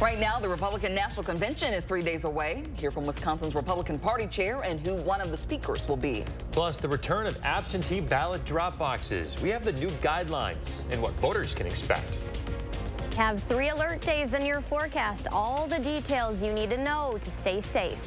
Right now, the Republican National Convention is 3 days away. Hear from Wisconsin's Republican Party chair and who one of the speakers will be. Plus, the return of absentee ballot drop boxes. We have the new guidelines and what voters can expect. Have 3 alert days in your forecast. All the details you need to know to stay safe.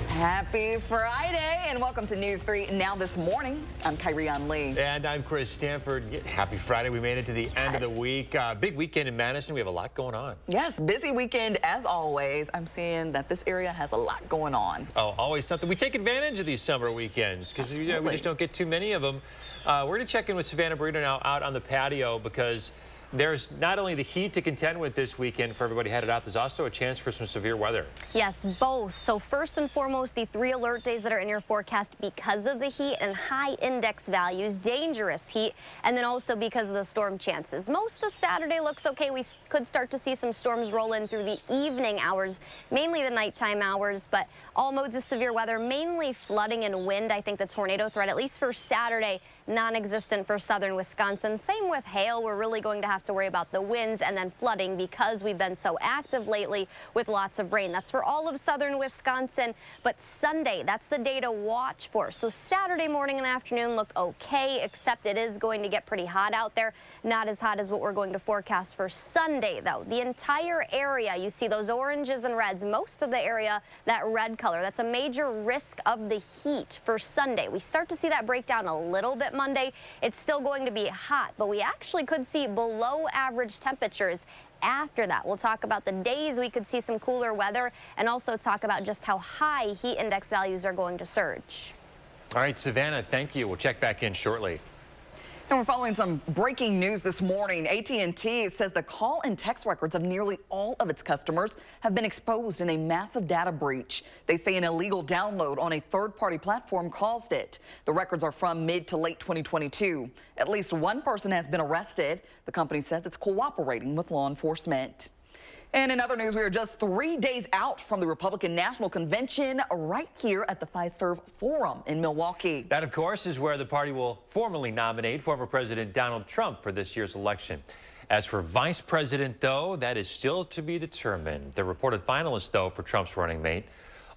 Happy Friday and welcome to News 3 Now This Morning. I'm Kyrian Lee. And I'm Chris Stanford. Happy Friday. We made it to the end of the week. Big weekend in Madison. We have a lot going on. Yes, busy weekend as always. I'm seeing that this area has a lot going on. Oh, always something. We take advantage of these summer weekends because we just don't get too many of them. We're going to check in with Savannah Burrito now out on the patio because there's not only the heat to contend with this weekend for everybody headed out, there's also a chance for some severe weather. Yes, both. So first and foremost, the 3 alert days that are in your forecast because of the heat and high index values, dangerous heat, and then also because of the storm chances. Most of Saturday looks okay. We could start to see some storms roll in through the evening hours, mainly the nighttime hours, but all modes of severe weather, mainly flooding and wind. I think the tornado threat, at least for Saturday, non-existent for southern Wisconsin. Same with hail. We're really going to have to worry about the winds and then flooding because we've been so active lately with lots of rain. That's for all of southern Wisconsin, but Sunday, that's the day to watch for. So Saturday morning and afternoon look okay, except it is going to get pretty hot out there. Not as hot as what we're going to forecast for Sunday, though. The entire area, you see those oranges and reds, most of the area, that red color, that's a major risk of the heat for Sunday. We start to see that break down a little bit Monday. It's still going to be hot, but we actually could see below average temperatures after that. We'll talk about the days we could see some cooler weather and also talk about just how high heat index values are going to surge. All right, Savannah, thank you. We'll check back in shortly. And we're following some breaking news this morning. AT&T says the call and text records of nearly all of its customers have been exposed in a massive data breach. They say an illegal download on a third-party platform caused it. The records are from mid to late 2022. At least one person has been arrested. The company says it's cooperating with law enforcement. And in other news, we are just 3 days out from the Republican National Convention right here at the Fiserv Forum in Milwaukee. That, of course, is where the party will formally nominate former President Donald Trump for this year's election. As for vice president, though, that is still to be determined. The reported finalists, though, for Trump's running mate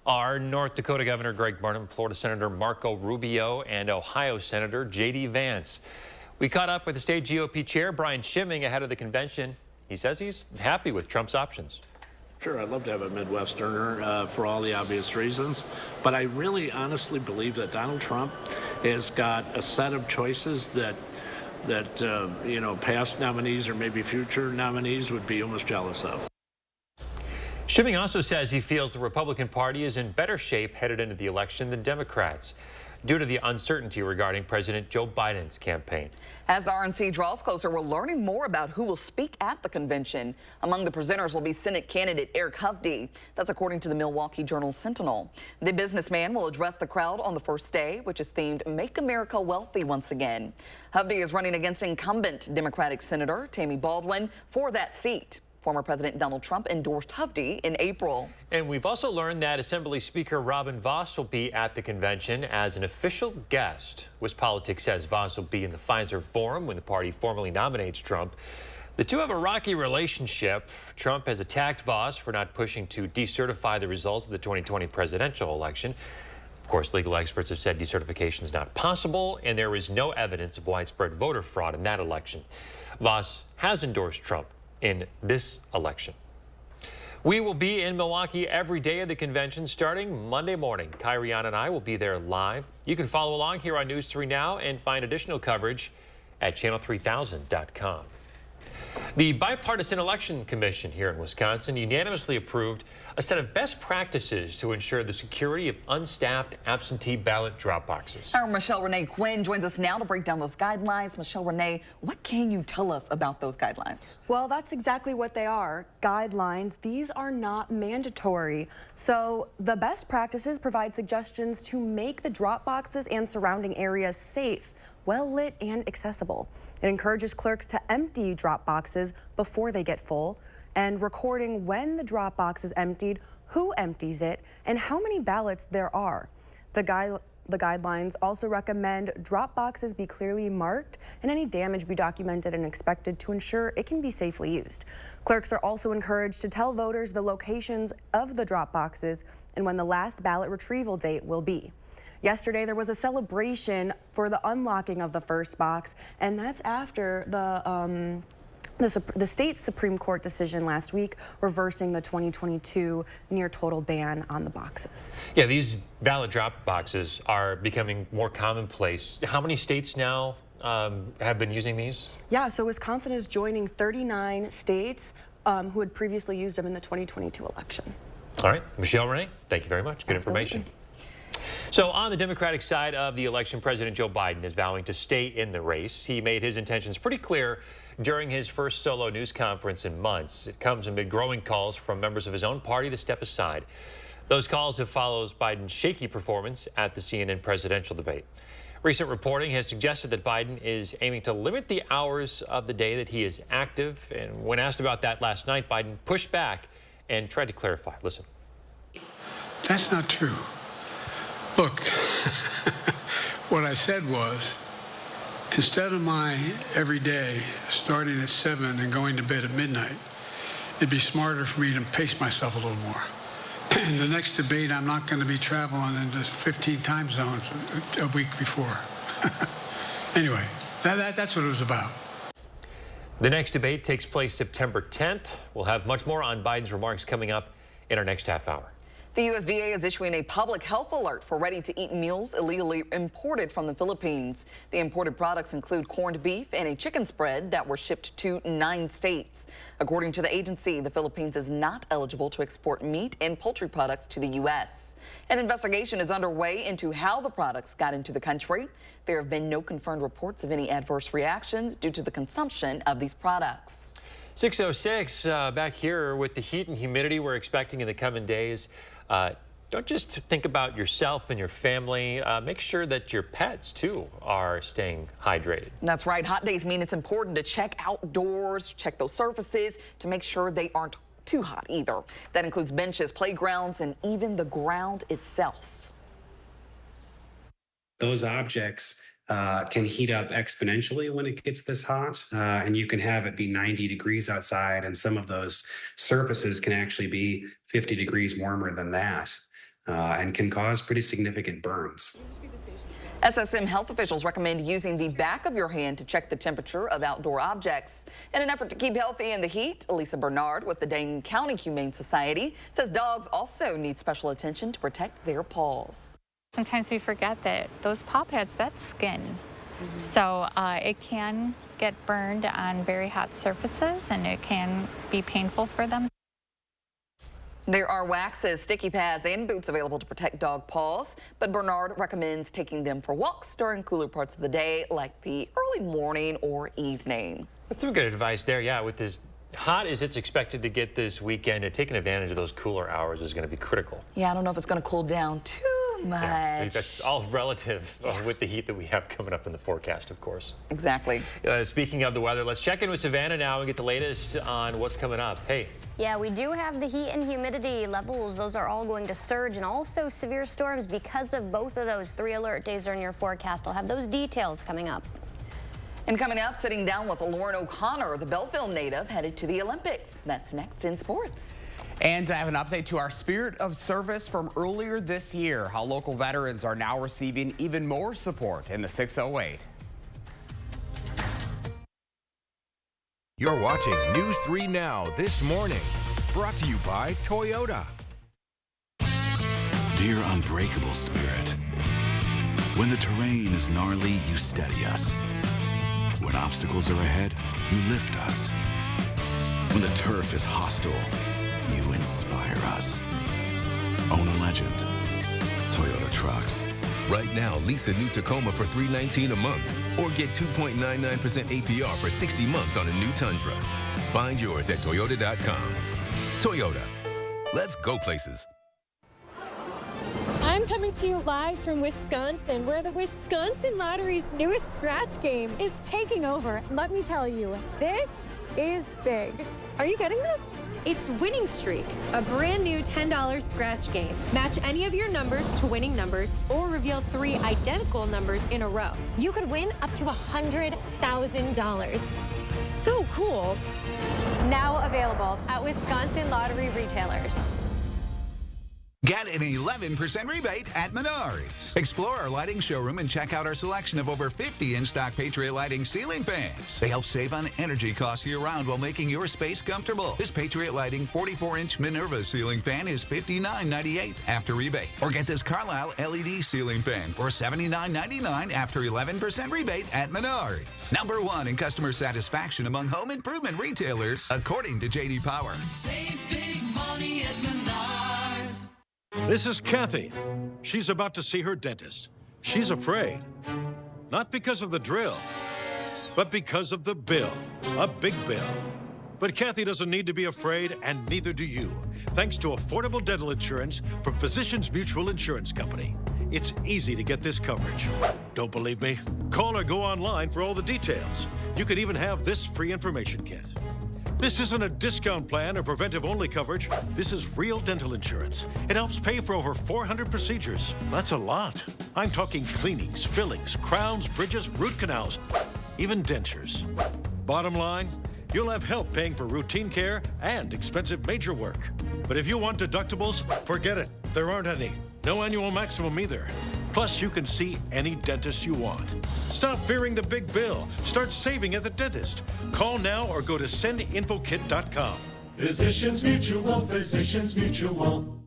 are North Dakota Governor Greg Burnham, Florida Senator Marco Rubio, and Ohio Senator J.D. Vance. We caught up with the state GOP chair, Brian Schimming, ahead of the convention. He says he's happy with Trump's options. Sure, I'd love to have a Midwesterner for all the obvious reasons. But I really honestly believe that Donald Trump has got a set of choices that past nominees or maybe future nominees would be almost jealous of. Schimming also says he feels the Republican Party is in better shape headed into the election than Democrats, due to the uncertainty regarding President Joe Biden's campaign. As the RNC draws closer, we're learning more about who will speak at the convention. Among the presenters will be Senate candidate Eric Hovde. That's according to the Milwaukee Journal-Sentinel. The businessman will address the crowd on the first day, which is themed Make America Wealthy Once Again. Hovde is running against incumbent Democratic Senator Tammy Baldwin for that seat. Former President Donald Trump endorsed Hovde in April. And we've also learned that Assembly Speaker Robin Vos will be at the convention as an official guest. WISC-Politics says Vos will be in the Fiserv Forum when the party formally nominates Trump. The two have a rocky relationship. Trump has attacked Vos for not pushing to decertify the results of the 2020 presidential election. Of course, legal experts have said decertification is not possible, and there is no evidence of widespread voter fraud in that election. Vos has endorsed Trump in this election. We will be in Milwaukee every day of the convention starting Monday morning. Kyrian and I will be there live. You can follow along here on News 3 Now and find additional coverage at channel3000.com. The Bipartisan Election Commission here in Wisconsin unanimously approved a set of best practices to ensure the security of unstaffed absentee ballot drop boxes. Our Michelle Renee Quinn joins us now to break down those guidelines. Michelle Renee, what can you tell us about those guidelines? Well, that's exactly what they are, guidelines. These are not mandatory. So the best practices provide suggestions to make the drop boxes and surrounding areas safe, well lit, and accessible. It encourages clerks to empty drop boxes before they get full, and recording when the drop box is emptied, who empties it, and how many ballots there are. The The guidelines also recommend drop boxes be clearly marked and any damage be documented and inspected to ensure it can be safely used. Clerks are also encouraged to tell voters the locations of the drop boxes and when the last ballot retrieval date will be. Yesterday, there was a celebration for the unlocking of the first box, and that's after the state's Supreme Court decision last week reversing the 2022 near total ban on the boxes. Yeah, these ballot drop boxes are becoming more commonplace. How many states now have been using these? Yeah, so Wisconsin is joining 39 states who had previously used them in the 2022 election. All right, Michelle Renee, thank you very much. Good Absolutely. information. So on the Democratic side of the election, President Joe Biden is vowing to stay in the race. He made his intentions pretty clear during his first solo news conference in months. It comes amid growing calls from members of his own party to step aside. Those calls have followed Biden's shaky performance at the CNN presidential debate. Recent reporting has suggested that Biden is aiming to limit the hours of the day that he is active. And when asked about that last night, Biden pushed back and tried to clarify. Listen. That's not true. Look, what I said was, instead of my every day starting at 7 and going to bed at midnight, it'd be smarter for me to pace myself a little more. In the next debate, I'm not going to be traveling into 15 time zones a week before. Anyway, that's what it was about. The next debate takes place September 10th. We'll have much more on Biden's remarks coming up in our next half hour. The USDA is issuing a public health alert for ready-to-eat meals illegally imported from the Philippines. The imported products include corned beef and a chicken spread that were shipped to 9 states. According to the agency, the Philippines is not eligible to export meat and poultry products to the U.S. An investigation is underway into how the products got into the country. There have been no confirmed reports of any adverse reactions due to the consumption of these products. 6:06 back here with the heat and humidity we're expecting in the coming days. Don't just think about yourself and your family. Make sure that your pets, too, are staying hydrated. That's right. Hot days mean it's important to check outdoors, check those surfaces to make sure they aren't too hot either. That includes benches, playgrounds, and even the ground itself. Those objects can heat up exponentially when it gets this hot, and you can have it be 90 degrees outside, and some of those surfaces can actually be 50 degrees warmer than that, and can cause pretty significant burns. SSM health officials recommend using the back of your hand to check the temperature of outdoor objects. In an effort to keep healthy in the heat, Elisa Bernard with the Dane County Humane Society says dogs also need special attention to protect their paws. Sometimes we forget that those paw pads, that's skin. So it can get burned on very hot surfaces and it can be painful for them. There are waxes, sticky pads, and boots available to protect dog paws, but Bernard recommends taking them for walks during cooler parts of the day, like the early morning or evening. That's some good advice there. Yeah, with as hot as it's expected to get this weekend, taking advantage of those cooler hours is going to be critical. Yeah, I don't know if it's going to cool down too much. Yeah, that's all relative with the heat that we have coming up in the forecast, of course. Exactly. Speaking of the weather, let's check in with Savannah now and get the latest on what's coming up. Hey. Yeah, we do have the heat and humidity levels. Those are all going to surge, and also severe storms because of both of those. 3 alert days are in your forecast. I'll have those details coming up. And coming up, sitting down with Lauren O'Connor, the Belleville native headed to the Olympics. That's next in sports. And I have an update to our Spirit of Service from earlier this year, how local veterans are now receiving even more support in the 608. You're watching News 3 Now this morning, brought to you by Toyota. Dear unbreakable spirit, when the terrain is gnarly, you steady us. When obstacles are ahead, you lift us. When the turf is hostile, you inspire us. Own a legend. Toyota Trucks. Right now, lease a new Tacoma for $319 a month or get 2.99% APR for 60 months on a new Tundra. Find yours at Toyota.com. Toyota. Let's go places. I'm coming to you live from Wisconsin, where the Wisconsin Lottery's newest scratch game is taking over. Let me tell you, this is big. Are you getting this? It's Winning Streak, a brand new $10 scratch game. Match any of your numbers to winning numbers or reveal 3 identical numbers in a row. You could win up to $100,000. So cool. Now available at Wisconsin lottery retailers. Get an 11% rebate at Menards. Explore our lighting showroom and check out our selection of over 50 in-stock Patriot Lighting ceiling fans. They help save on energy costs year-round while making your space comfortable. This Patriot Lighting 44-inch Minerva ceiling fan is $59.98 after rebate. Or get this Carlisle LED ceiling fan for $79.99 after 11% rebate at Menards. #1 in customer satisfaction among home improvement retailers, according to J.D. Power. Save big money at Menards. This is Kathy. She's about to see her dentist. She's afraid. Not because of the drill, but because of the bill. A big bill. But Kathy doesn't need to be afraid, and neither do you, thanks to affordable dental insurance from Physicians Mutual Insurance Company. It's easy to get this coverage. Don't believe me? Call or go online for all the details. You could even have this free information kit. This isn't a discount plan or preventive-only coverage. This is real dental insurance. It helps pay for over 400 procedures. That's a lot. I'm talking cleanings, fillings, crowns, bridges, root canals, even dentures. Bottom line, you'll have help paying for routine care and expensive major work. But if you want deductibles, forget it. There aren't any. No annual maximum either. Plus, you can see any dentist you want. Stop fearing the big bill. Start saving at the dentist. Call now or go to sendinfokit.com. Physicians Mutual, Physicians Mutual.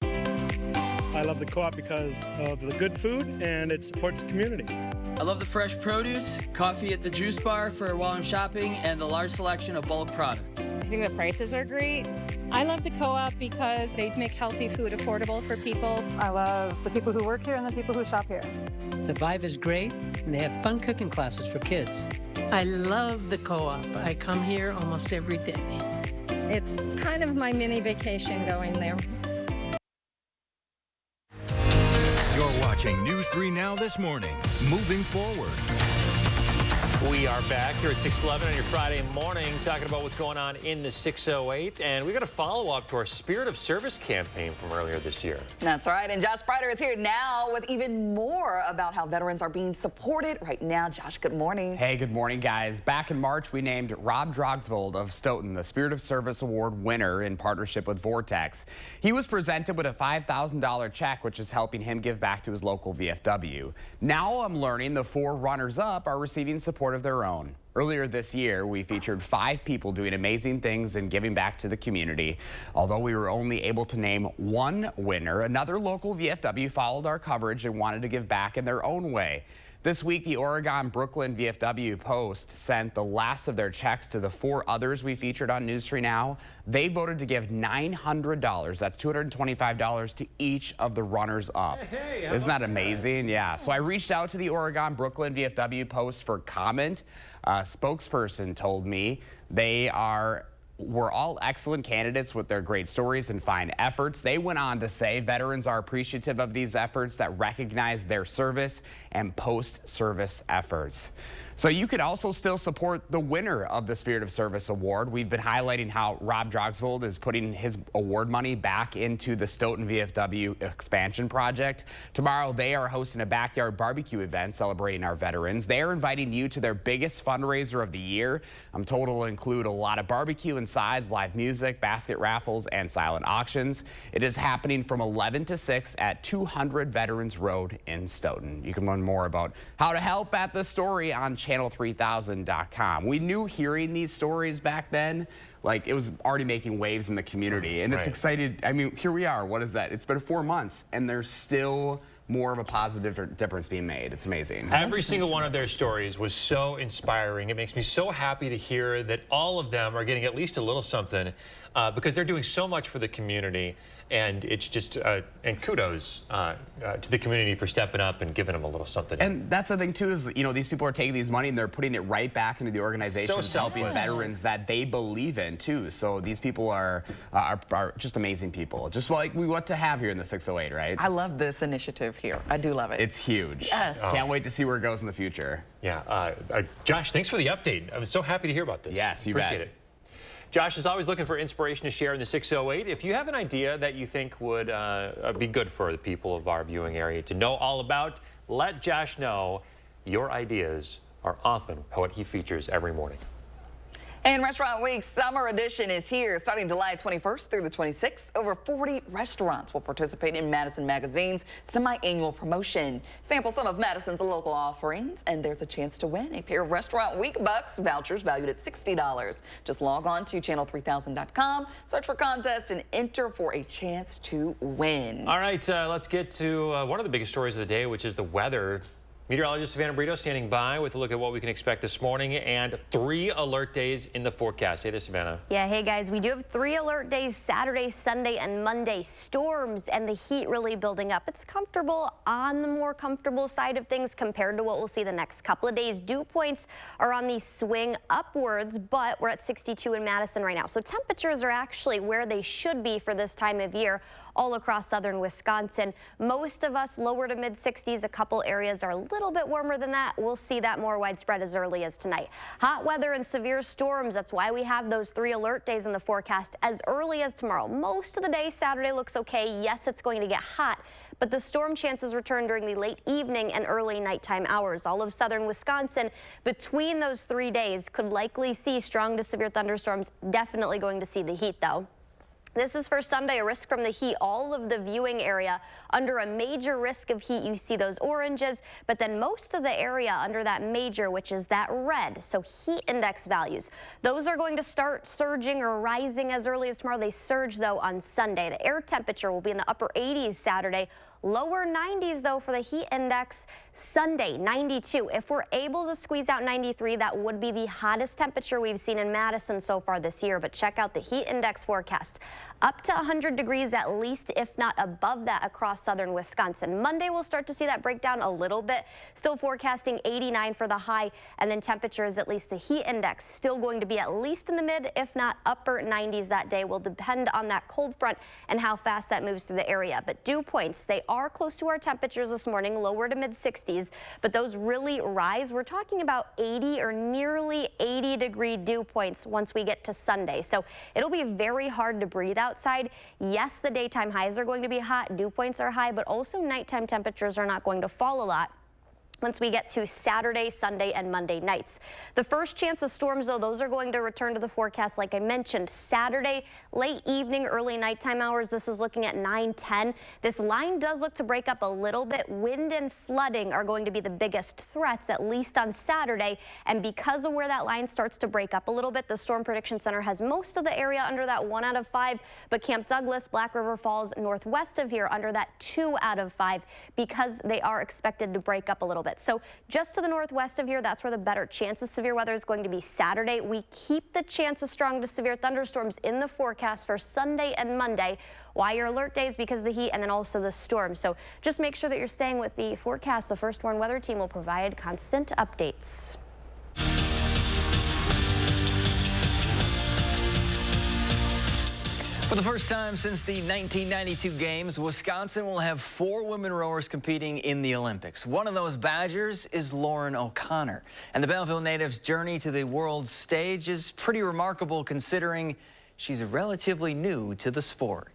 I love the co-op because of the good food and it supports the community. I love the fresh produce, coffee at the juice bar for while I'm shopping, and the large selection of bulk products. I think the prices are great. I love the co-op because they make healthy food affordable for people. I love the people who work here and the people who shop here. The vibe is great, and they have fun cooking classes for kids. I love the co-op. I come here almost every day. It's kind of my mini vacation going there. You're watching News 3 Now this morning. Moving forward. We are back here at 6:11 on your Friday morning talking about what's going on in the 608. And we got a follow-up to our Spirit of Service campaign from earlier this year. That's right. And Josh Sprider is here now with even more about how veterans are being supported right now. Josh, good morning. Hey, good morning, guys. Back in March, we named Rob Drogsvold of Stoughton the Spirit of Service Award winner in partnership with Vortex. He was presented with a $5,000 check, which is helping him give back to his local VFW. Now I'm learning the 4 runners-up are receiving support of their own. Earlier this year, we featured 5 people doing amazing things and giving back to the community. Although we were only able to name 1 winner, another local VFW followed our coverage and wanted to give back in their own way. This week, the Oregon-Brooklyn VFW Post sent the last of their checks to the 4 others we featured on News 3 Now. They voted to give $900, that's $225 to each of the runners-up. Hey, isn't that amazing? Yeah, so I reached out to the Oregon-Brooklyn VFW Post for comment. A spokesperson told me were all excellent candidates with their great stories and fine efforts. They went on to say veterans are appreciative of these efforts that recognize their service and post-service efforts. So you could also still support the winner of the Spirit of Service Award. We've been highlighting how Rob Drogsvold is putting his award money back into the Stoughton VFW expansion project. Tomorrow, they are hosting a backyard barbecue event celebrating our veterans. They are inviting you to their biggest fundraiser of the year. I'm told it'll include a lot of barbecue and sides, live music, basket raffles, and silent auctions. It is happening from 11 to 6 at 200 Veterans Road in Stoughton. You can learn more about how to help at the story on channel3000.com. We knew hearing these stories back then, like it was already making waves in the community, and it's excited. I mean, here we are. What is that? It's been 4 months, and there's still more of a positive difference being made. It's amazing. Every single one of their stories was so inspiring. It makes me so happy to hear that all of them are getting at least a little something because they're doing so much for the community. And it's just, and kudos to the community for stepping up and giving them a little something. And that's the thing too is, you know, these people are taking these money and they're putting it right back into the organization, helping veterans that they believe in too. So these people are just amazing people, just like we want to have here in the 608, right? I love this initiative here. I do love it. It's huge. Yes. Can't wait to see where it goes in the future. Yeah. Josh, thanks for the update. I was so happy to hear about this. Yes, you Appreciate bet. it. Josh is always looking for inspiration to share in the 608. If you have an idea that you think would be good for the people of our viewing area to know all about, let Josh know. Your ideas are often what he features every morning. And Restaurant Week's summer edition is here starting July 21st through the 26th. Over 40 restaurants will participate in Madison Magazine's semi-annual promotion. Sample some of Madison's local offerings, and there's a chance to win a pair of Restaurant Week Bucks vouchers valued at $60. Just log on to channel3000.com, search for contest, and enter for a chance to win. All right, let's get to one of the biggest stories of the day, which is the weather. Meteorologist Savannah Brito standing by with a look at what we can expect this morning and 3 alert days in the forecast. Hey there, Savannah. Yeah, hey guys, we do have 3 alert days Saturday, Sunday, and Monday. Storms and the heat really building up. It's comfortable on the more comfortable side of things compared to what we'll see the next couple of days. Dew points are on the swing upwards, but we're at 62 in Madison right now. So temperatures are actually where they should be for this time of year all across southern Wisconsin. Most of us lower to mid 60s. A couple areas are a little bit warmer than that. We'll see that more widespread as early as tonight. Hot weather and severe storms. That's why we have those 3 alert days in the forecast as early as tomorrow. Most of the day Saturday looks okay. Yes, it's going to get hot, but the storm chances return during the late evening and early nighttime hours. All of southern Wisconsin between those 3 days could likely see strong to severe thunderstorms. Definitely going to see the heat though. This is for Sunday, a risk from the heat. All of the viewing area under a major risk of heat. You see those oranges, but then most of the area under that major, which is that red, so heat index values, those are going to start surging or rising as early as tomorrow. They surge, though, on Sunday. The air temperature will be in the upper 80s Saturday. Lower 90s, though, for the heat index. Sunday, 92. If we're able to squeeze out 93, that would be the hottest temperature we've seen in Madison so far this year. But check out the heat index forecast. Up to 100 degrees at least, if not above that, across southern Wisconsin. Monday, we'll start to see that break down a little bit. Still forecasting 89 for the high, and then temperatures, at least the heat index, still going to be at least in the mid, if not upper 90s that day. Will depend on that cold front and how fast that moves through the area. But dew points, they are close to our temperatures this morning, lower to mid 60s, but those really rise. We're talking about 80 or nearly 80 degree dew points once we get to Sunday. So it'll be very hard to breathe outside. Yes, the daytime highs are going to be hot, dew points are high, but also nighttime temperatures are not going to fall a lot once we get to Saturday, Sunday, and Monday nights. The first chance of storms, though, those are going to return to the forecast, like I mentioned. Saturday, late evening, early nighttime hours. This is looking at 9-10. This line does look to break up a little bit. Wind and flooding are going to be the biggest threats, at least on Saturday. And because of where that line starts to break up a little bit, the Storm Prediction Center has most of the area under that 1 out of 5, but Camp Douglas, Black River Falls, northwest of here under that 2 out of 5, because they are expected to break up a little bit. So just to the northwest of here, that's where the better chance of severe weather is going to be Saturday. We keep the chance of strong to severe thunderstorms in the forecast for Sunday and Monday. Why your alert days? Because of the heat and then also the storm. So just make sure that you're staying with the forecast. The First Warn Weather Team will provide constant updates. For the first time since the 1992 games, Wisconsin will have 4 women rowers competing in the Olympics. One of those Badgers is Lauren O'Connor. And the Belleville native's journey to the world stage is pretty remarkable considering she's relatively new to the sport.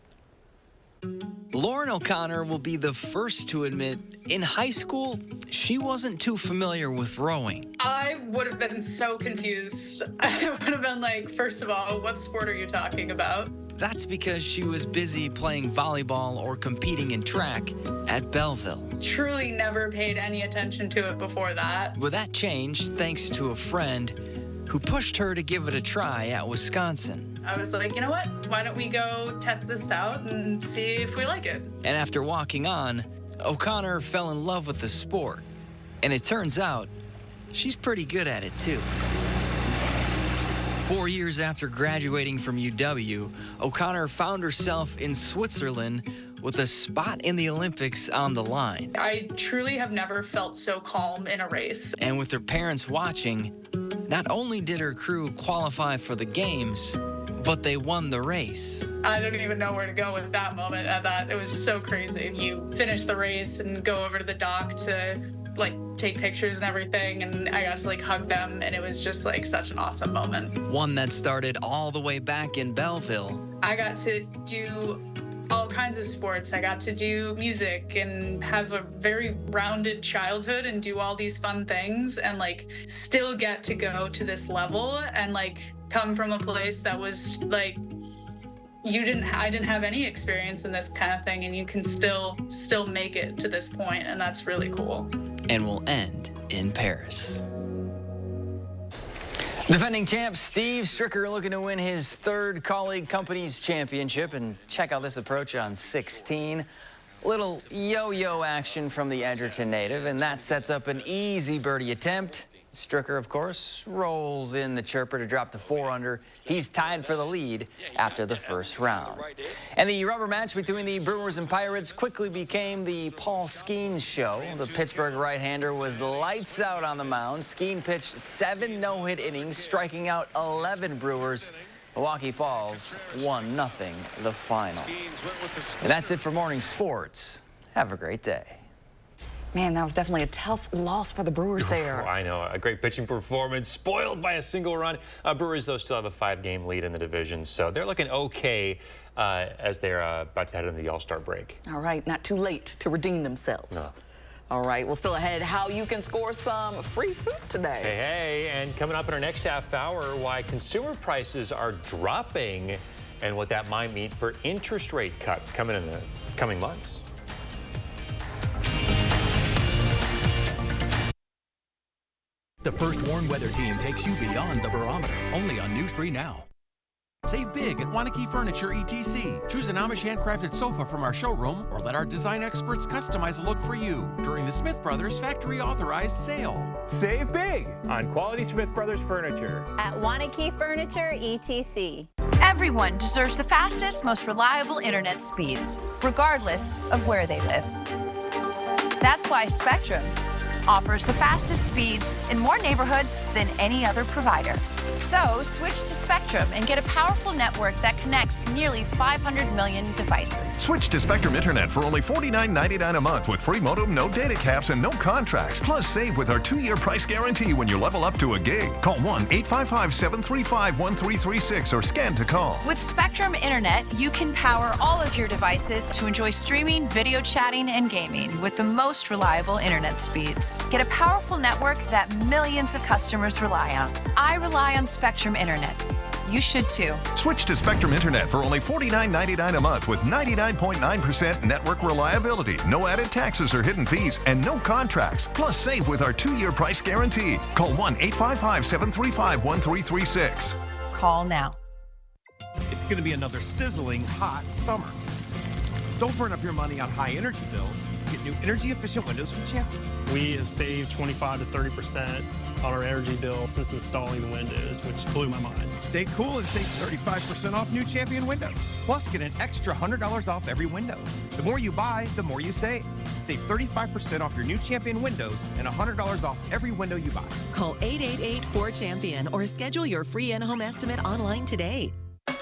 Lauren O'Connor will be the first to admit in high school she wasn't too familiar with rowing. I would have been so confused. I would have been like, first of all, what sport are you talking about? That's because she was busy playing volleyball or competing in track at Belleville. Truly never paid any attention to it before that. Well, that changed thanks to a friend who pushed her to give it a try at Wisconsin. I was like, you know what? Why don't we go test this out and see if we like it? And after walking on, O'Connor fell in love with the sport. And it turns out she's pretty good at it, too. 4 years after graduating from UW, O'Connor found herself in Switzerland with a spot in the Olympics on the line. I truly have never felt so calm in a race. And with her parents watching, not only did her crew qualify for the games, but they won the race. I don't even know where to go with that moment. It was so crazy. You finish the race and go over to the dock to take pictures and everything, and I got to like hug them, and it was just like such an awesome moment. One that started all the way back in Belleville. I got to do all kinds of sports. I got to do music and have a very rounded childhood and do all these fun things, and like still get to go to this level and like come from a place that was like I didn't have any experience in this kind of thing, and you can still make it to this point, and that's really cool. And we'll end in Paris. Defending champ Steve Stricker looking to win his third colleague companies championship, and check out this approach on 16. Little yo-yo action from the Edgerton native, and that sets up an easy birdie attempt. Stricker, of course, rolls in the chirper to drop to 4 under. He's tied for the lead after the first round. And the rubber match between the Brewers and Pirates quickly became the Paul Skeens show. The Pittsburgh right-hander was lights out on the mound. Skeen pitched 7 no-hit innings, striking out 11 Brewers. Milwaukee Falls 1-0 the final. And that's it for morning sports. Have a great day. Man, that was definitely a tough loss for the Brewers there. I know. A great pitching performance, spoiled by a single run. Brewers, though, still have a 5-game lead in the division, so they're looking okay as they're about to head into the All-Star break. All right, not too late to redeem themselves. No. All right, well, still ahead, how you can score some free food today. Hey, and coming up in our next half hour, why consumer prices are dropping and what that might mean for interest rate cuts coming in the coming months. The First Warn Weather Team takes you beyond the barometer, only on News 3 Now. Save big at Wanakee Furniture ETC. Choose an Amish handcrafted sofa from our showroom or let our design experts customize a look for you during the Smith Brothers factory authorized sale. Save big on quality Smith Brothers furniture at Wanakee Furniture ETC. Everyone deserves the fastest, most reliable internet speeds, regardless of where they live. That's why Spectrum offers the fastest speeds in more neighborhoods than any other provider. So switch to Spectrum and get a powerful network that connects nearly 500 million devices. Switch to Spectrum Internet for only $49.99 a month with free modem, no data caps, and no contracts. Plus, save with our 2-year price guarantee when you level up to a gig. Call 1-855-735-1336 or scan to call. With Spectrum Internet, you can power all of your devices to enjoy streaming, video chatting, and gaming with the most reliable internet speeds. Get a powerful network that millions of customers rely on. I rely on Spectrum Internet. You should too. Switch to Spectrum Internet for only $49.99 a month with 99.9% network reliability, no added taxes or hidden fees, and no contracts. Plus, save with our 2-year price guarantee. Call 1-855-735-1336. Call now. It's going to be another sizzling hot summer. Don't burn up your money on high energy bills. Get new energy-efficient windows from Champion. We have saved 25 to 30% on our energy bill since installing the windows, which blew my mind. Stay cool and save 35% off new Champion windows. Plus, get an extra $100 off every window. The more you buy, the more you save. Save 35% off your new Champion windows and $100 off every window you buy. Call 888-4CHAMPION or schedule your free in-home estimate online today.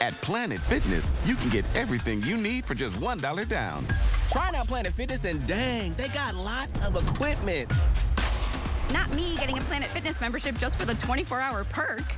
At Planet Fitness, you can get everything you need for just $1 down. Try out Planet Fitness and dang, they got lots of equipment. Not me getting a Planet Fitness membership just for the 24-hour perk.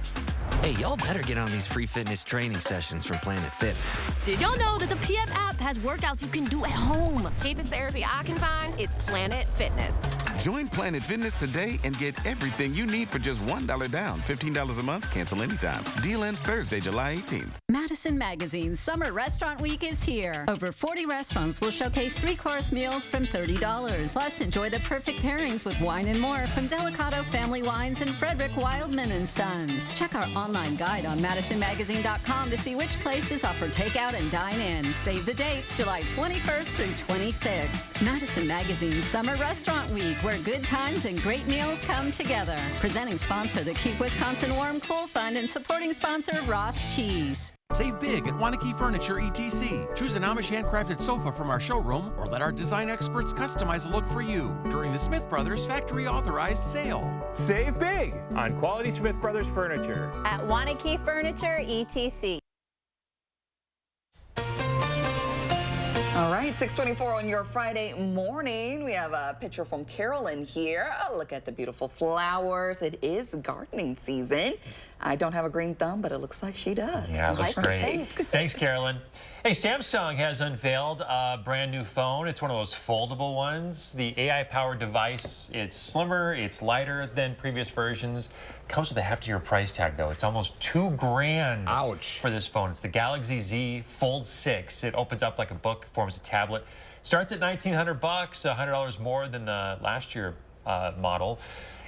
Hey, y'all better get on these free fitness training sessions from Planet Fitness. Did y'all know that the PF app has workouts you can do at home? Cheapest therapy I can find is Planet Fitness. Join Planet Fitness today and get everything you need for just $1 down. $15 a month, cancel anytime. Deal ends Thursday, July 18th. Madison Magazine's Summer Restaurant Week is here. Over 40 restaurants will showcase 3-course meals from $30. Plus, enjoy the perfect pairings with wine and more from Delicato Family Wines and Frederick Wildman & Sons. Check our online guide on MadisonMagazine.com to see which places offer takeout and dine-in. Save the dates, July 21st through 26th. Madison Magazine's Summer Restaurant Week, where good times and great meals come together. Presenting sponsor, the Keep Wisconsin Warm Cool Fund, and supporting sponsor, Roth Cheese. Save big at Wanakee Furniture ETC. Choose an Amish handcrafted sofa from our showroom or let our design experts customize a look for you during the Smith Brothers factory authorized sale. Save big on quality Smith Brothers furniture at Wanakee Furniture ETC. All right, 6:24 on your Friday morning. We have a picture from Carolyn here. Oh, look at the beautiful flowers. It is gardening season. I don't have a green thumb, but it looks like she does. Yeah, it looks great. Thanks, Carolyn. Hey, Samsung has unveiled a brand new phone. It's one of those foldable ones. The AI-powered device, it's slimmer, it's lighter than previous versions. Comes with a heftier price tag, though. It's almost $2 grand. Ouch. For this phone. It's the Galaxy Z Fold 6. It opens up like a book, forms a tablet. Starts at $1,900, $100 more than the last year model.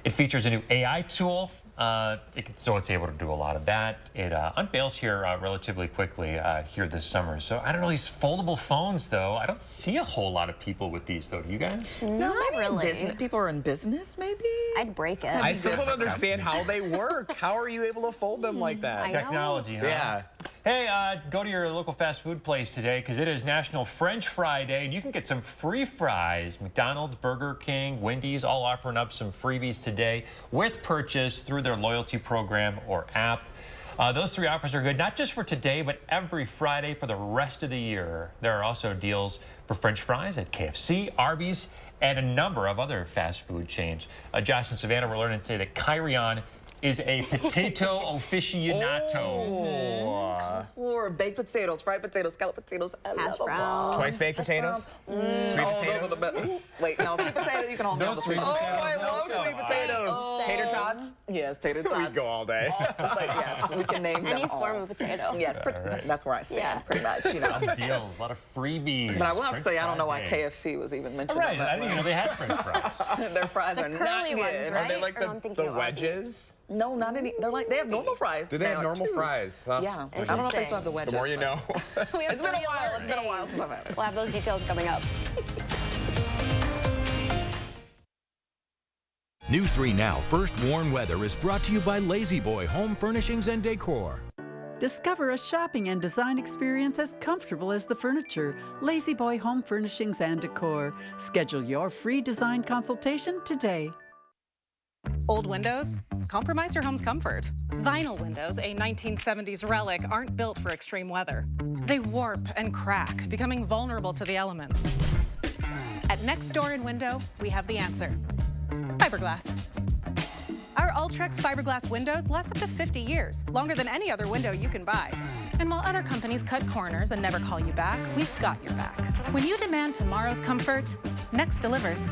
It features a new AI tool, so it's able to do a lot of that. It unveils here relatively quickly here this summer. So I don't know, these foldable phones, though, I don't see a whole lot of people with these, though. Do you guys? No, not really. People are in business, maybe? I'd break it. I still don't understand how they work. How are you able to fold them like that? Technology, huh? Yeah. Hey, go to your local fast food place today because it is National French Fry Day, and you can get some free fries. McDonald's, Burger King, Wendy's, all offering up some freebies today with purchase through their loyalty program or app. Those three offers are good, not just for today, but every Friday for the rest of the year. There are also deals for French fries at KFC, Arby's, and a number of other fast food chains. Josh and Savannah, we're learning today that Kyrian is a potato aficionado. Or baked potatoes, fried potatoes, scalloped potatoes. I love them all. Twice baked potatoes? Sweet potatoes? Those are the best. Wait, no, sweet potato, you can hold me on the sweet potatoes. Oh, I love sweet potatoes. Tater tots? Yes, tater tots. We could go all day. But yes, we can name them Any all. form of potato. Yes, that's where I stand, pretty much. You know. Deals, a lot of freebies. But I will have to say, I don't know why KFC was even mentioned. Right, I didn't even know they had French fries. Their fries are not good. Ones, right? Are they like the wedges? No, not any. They're like, they have normal fries. Do they have normal fries? Huh? Yeah. I don't know if they still have the wedges. The more you know. It's been a while. It's been a while since I've had it. We'll have those details coming up. News 3 Now First Warn Weather is brought to you by Lazy Boy Home Furnishings and Decor. Discover a shopping and design experience as comfortable as the furniture. Lazy Boy Home Furnishings and Decor. Schedule your free design consultation today. Old windows? Compromise your home's comfort. Vinyl windows, a 1970s relic, aren't built for extreme weather. They warp and crack, becoming vulnerable to the elements. At Next Door in Window, we have the answer. Fiberglass. Our Ultrex fiberglass windows last up to 50 years, longer than any other window you can buy. And while other companies cut corners and never call you back, we've got your back. When you demand tomorrow's comfort, Next delivers.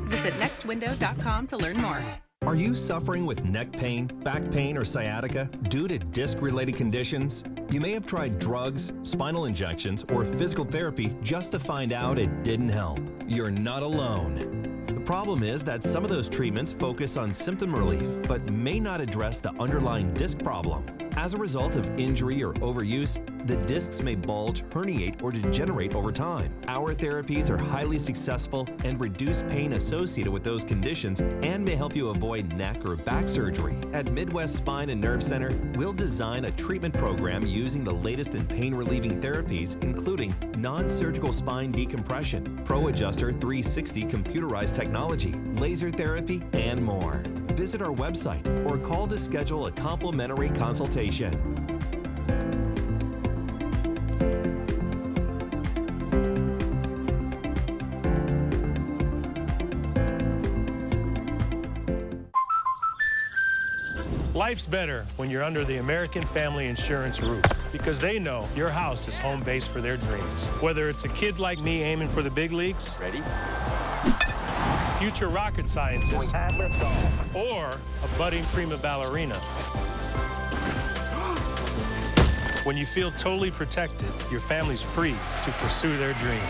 Visit nextwindow.com to learn more. Are you suffering with neck pain, back pain, or sciatica due to disc-related conditions? You may have tried drugs, spinal injections, or physical therapy just to find out it didn't help. You're not alone. The problem is that some of those treatments focus on symptom relief, but may not address the underlying disc problem. As a result of injury or overuse, the discs may bulge, herniate, or degenerate over time. Our therapies are highly successful and reduce pain associated with those conditions and may help you avoid neck or back surgery. At Midwest Spine and Nerve Center, we'll design a treatment program using the latest in pain-relieving therapies, including non-surgical spine decompression, ProAdjuster 360 computerized technology, laser therapy, and more. Visit our website or call to schedule a complimentary consultation. Life's better when you're under the American Family Insurance roof because they know your house is home base for their dreams. Whether it's a kid like me aiming for the big leagues, ready? Future rocket scientist, or a budding prima ballerina. When you feel totally protected, your family's free to pursue their dreams.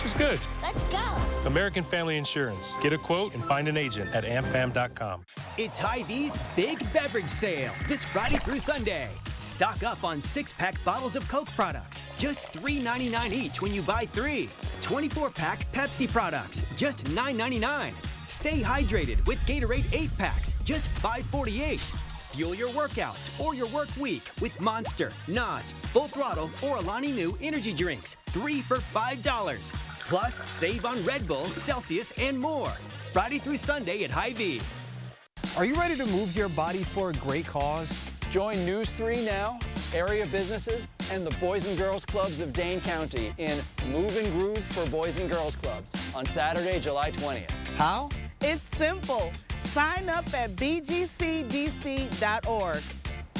She's good. Let's go. American Family Insurance. Get a quote and find an agent at amfam.com. It's Hy-Vee's Big Beverage Sale this Friday through Sunday. Stock up on 6-pack bottles of Coke products, just $3.99 each when you buy 3. 24-pack Pepsi products, just $9.99. Stay hydrated with Gatorade 8-packs, just $5.48. Fuel your workouts or your work week with Monster, NOS, Full Throttle, or Alani Nu energy drinks, 3 for $5. Plus, save on Red Bull, Celsius, and more. Friday through Sunday at Hy-Vee. Are you ready to move your body for a great cause? Join News 3 Now, area businesses, and the Boys and Girls Clubs of Dane County in Move and Groove for Boys and Girls Clubs on Saturday, July 20th. How? It's simple. Sign up at bgcdc.org.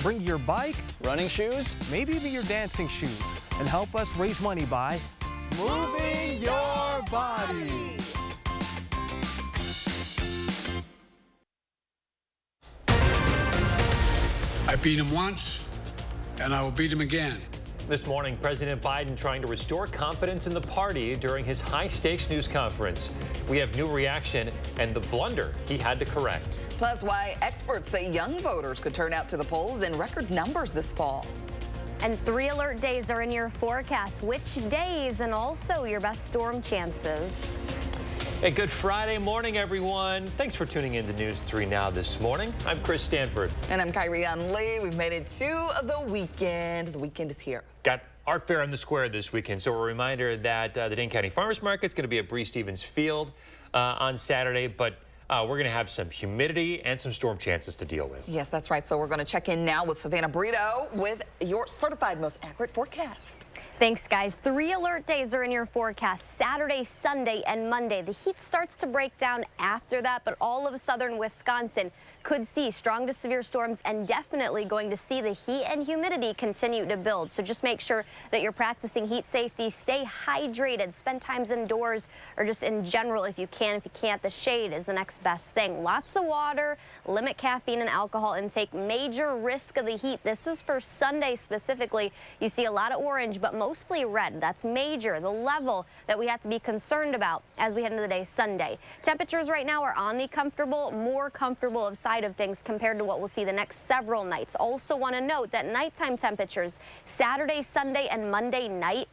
Bring your bike, running shoes, maybe even your dancing shoes, and help us raise money by moving your body. I beat him once, and I will beat him again. This morning, President Biden trying to restore confidence in the party during his high-stakes news conference. We have new reaction and the blunder he had to correct. Plus, why experts say young voters could turn out to the polls in record numbers this fall. And 3 alert days are in your forecast. Which days, and also your best storm chances. Hey, good Friday morning, everyone. Thanks for tuning in to News 3 Now this morning. I'm Chris Stanford. And I'm Kyrie Lee. We've made it to the weekend. The weekend is here. Got Art Fair on the Square this weekend, so a reminder that the Dane County Farmers Market is going to be at Bree Stevens Field on Saturday, but we're going to have some humidity and some storm chances to deal with. Yes, that's right. So we're going to check in now with Savannah Brito with your certified most accurate forecast. Thanks, guys. 3 alert days are in your forecast: Saturday, Sunday, and Monday. The heat starts to break down after that, but all of southern Wisconsin could see strong to severe storms and definitely going to see the heat and humidity continue to build. So just make sure that you're practicing heat safety, stay hydrated, spend times indoors, or just in general if you can. If you can't, the shade is the next best thing. Lots of water, limit caffeine and alcohol intake, major risk of the heat. This is for Sunday specifically. You see a lot of orange, but mostly red. That's major, the level that we have to be concerned about as we head into the day Sunday. Temperatures right now are on the comfortable, more comfortable of side of things compared to what we'll see the next several nights. Also want to note that nighttime temperatures Saturday, Sunday, and Monday night,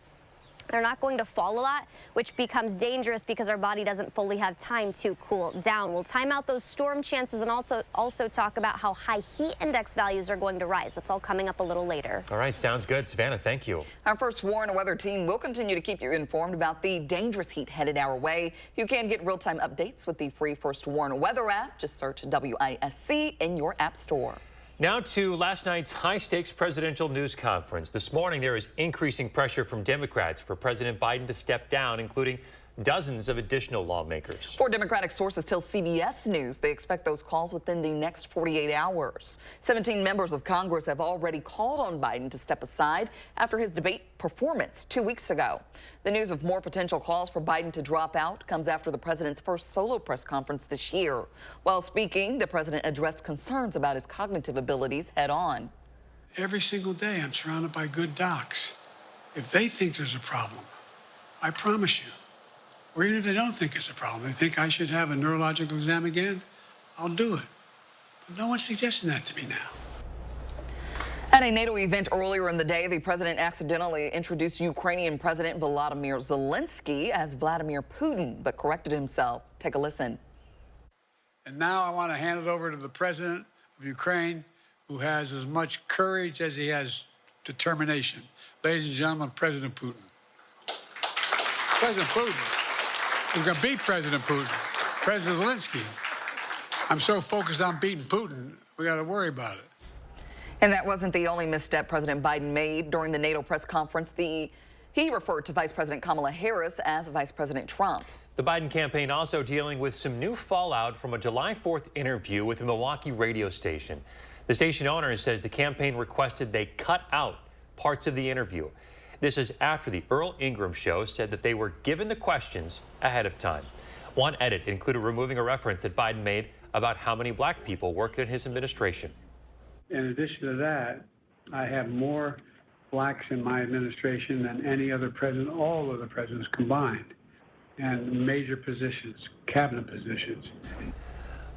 they're not going to fall a lot, which becomes dangerous because our body doesn't fully have time to cool down. We'll time out those storm chances and also talk about how high heat index values are going to rise. That's all coming up a little later. All right, sounds good. Savannah, thank you. Our First Warn weather team will continue to keep you informed about the dangerous heat headed our way. You can get real-time updates with the free First Warn weather app. Just search WISC in your app store. Now to last night's high-stakes presidential news conference. This morning, there is increasing pressure from Democrats for President Biden to step down, including dozens of additional lawmakers. 4 Democratic sources tell CBS News they expect those calls within the next 48 hours. 17 members of Congress have already called on Biden to step aside after his debate performance 2 weeks ago. The news of more potential calls for Biden to drop out comes after the president's first solo press conference this year. While speaking, the president addressed concerns about his cognitive abilities head on. Every single day, I'm surrounded by good docs. If they think there's a problem, I promise you, or even if they don't think it's a problem, they think I should have a neurological exam again, I'll do it. But no one's suggesting that to me now. At a NATO event earlier in the day, the president accidentally introduced Ukrainian President Volodymyr Zelensky as Vladimir Putin, but corrected himself. Take a listen. And now I want to hand it over to the president of Ukraine, who has as much courage as he has determination. Ladies and gentlemen, President Putin. President Putin. We're going to beat President Putin. President Zelensky. I'm so focused on beating Putin, we got to worry about it. And that wasn't the only misstep President Biden made during the NATO press conference. He referred to Vice President Kamala Harris as Vice President Trump. The Biden campaign also dealing with some new fallout from a July 4th interview with a Milwaukee radio station. The station owner says the campaign requested they cut out parts of the interview. This is after the Earl Ingram show said that they were given the questions ahead of time. One edit included removing a reference that Biden made about how many black people worked in his administration. In addition to that, I have more blacks in my administration than any other president, all other presidents combined, and major positions, cabinet positions.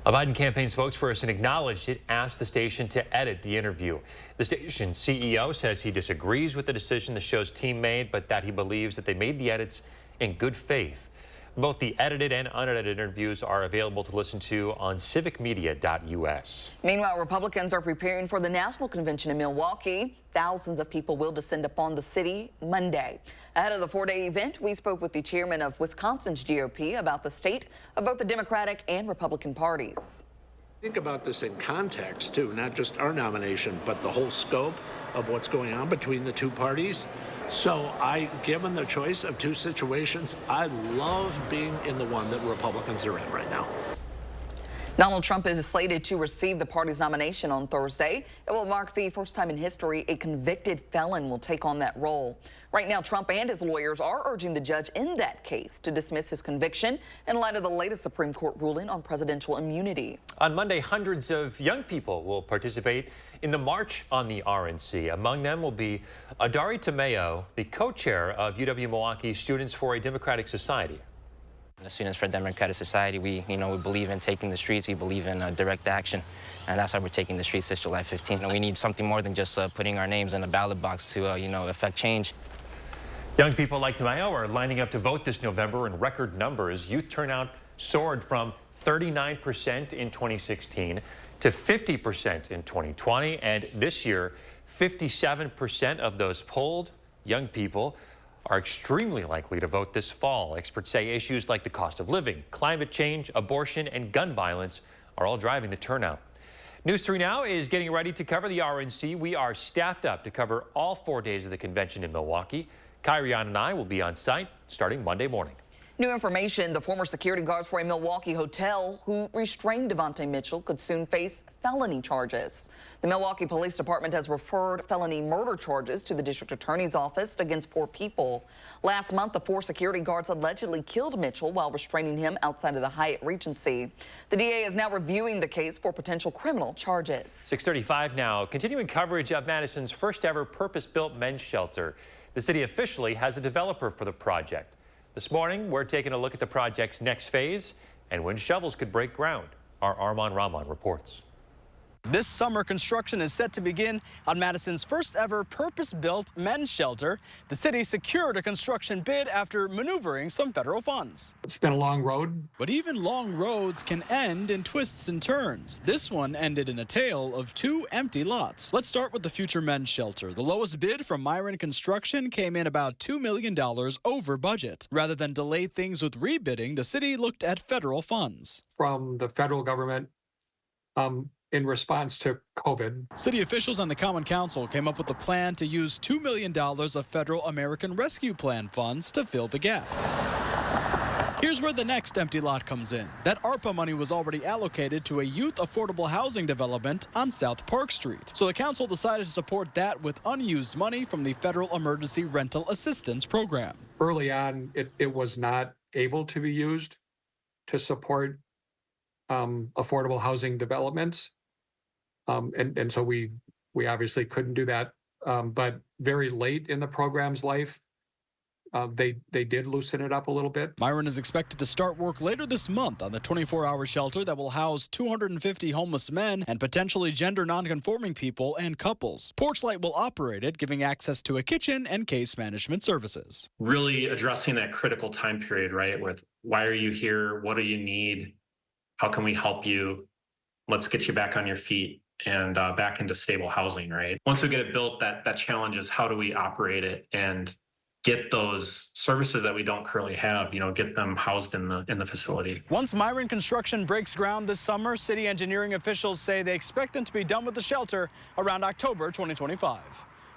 A Biden campaign spokesperson acknowledged it asked the station to edit the interview. The station's CEO says he disagrees with the decision the show's team made, but that he believes that they made the edits in good faith. Both the edited and unedited interviews are available to listen to on civicmedia.us. Meanwhile, Republicans are preparing for the national convention in Milwaukee. Thousands of people will descend upon the city Monday. Ahead of the 4-day event, we spoke with the chairman of Wisconsin's GOP about the state of both the Democratic and Republican parties. Think about this in context, too, not just our nomination, but the whole scope of what's going on between the two parties. So given the choice of two situations, I love being in the one that Republicans are in right now. Donald Trump is slated to receive the party's nomination on Thursday. It will mark the first time in history a convicted felon will take on that role. Right now, Trump and his lawyers are urging the judge in that case to dismiss his conviction in light of the latest Supreme Court ruling on presidential immunity. On Monday, hundreds of young people will participate in the March on the RNC. Among them will be Adari Tomeo, the co-chair of UW-Milwaukee Students for a Democratic Society. The Students for a Democratic Society, we believe in taking the streets. We believe in direct action, and that's why we're taking the streets this July 15th. And we need something more than just putting our names in a ballot box to, affect change. Young people like Tomeo are lining up to vote this November in record numbers. Youth turnout soared from 39% in 2016 to 50% in 2020, and this year, 57% of those polled young people are extremely likely to vote this fall. Experts say issues like the cost of living, climate change, abortion, and gun violence are all driving the turnout. News 3 Now is getting ready to cover the RNC. We are staffed up to cover all 4 days of the convention in Milwaukee. Kyrian and I will be on site starting Monday morning. New information, the former security guards for a Milwaukee hotel who restrained Devontae Mitchell could soon face felony charges. The Milwaukee Police Department has referred felony murder charges to the district attorney's office against 4 people. Last month, the 4 security guards allegedly killed Mitchell while restraining him outside of the Hyatt Regency. The DA is now reviewing the case for potential criminal charges. 6:35 now, continuing coverage of Madison's first ever purpose-built men's shelter. The city officially has a developer for the project. This morning, we're taking a look at the project's next phase and when shovels could break ground. Our Arman Rahman reports. This summer, construction is set to begin on Madison's first ever purpose-built men's shelter. The city secured a construction bid after maneuvering some federal funds. It's been a long road. But even long roads can end in twists and turns. This one ended in a tale of 2 empty lots. Let's start with the future men's shelter. The lowest bid from Myron Construction came in about $2 million over budget. Rather than delay things with rebidding, the city looked at federal funds. From the federal government, in response to COVID. City officials and the Common Council came up with a plan to use $2 million of federal American Rescue Plan funds to fill the gap. Here's where the next empty lot comes in. That ARPA money was already allocated to a youth affordable housing development on South Park Street. So the council decided to support that with unused money from the Federal Emergency Rental Assistance Program. Early on, it was not able to be used to support affordable housing developments. And so we obviously couldn't do that. But very late in the program's life, they did loosen it up a little bit. Myron is expected to start work later this month on the 24-hour shelter that will house 250 homeless men and potentially gender nonconforming people and couples. Porchlight will operate it, giving access to a kitchen and case management services. Really addressing that critical time period, right? With why are you here? What do you need? How can we help you? Let's get you back on your feet and back into stable housing, right? Once we get it built, that challenge is how do we operate it and get those services that we don't currently have, get them housed in the facility. Once Myron Construction breaks ground this summer, city engineering officials say they expect them to be done with the shelter around October 2025.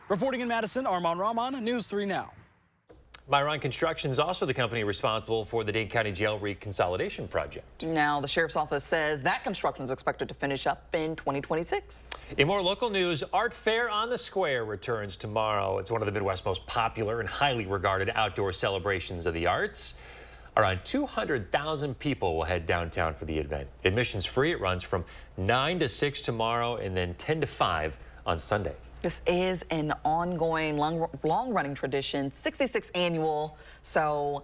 Reporting in Madison, Arman Rahman, News 3 Now. Myron Construction is also the company responsible for the Dane County Jail Reconsolidation Project. Now, the sheriff's office says that construction is expected to finish up in 2026. In more local news, Art Fair on the Square returns tomorrow. It's one of the Midwest's most popular and highly regarded outdoor celebrations of the arts. Around 200,000 people will head downtown for the event. Admission's free. It runs from 9 to 6 tomorrow and then 10 to 5 on Sunday. This is an ongoing, long-running tradition, 66th annual. So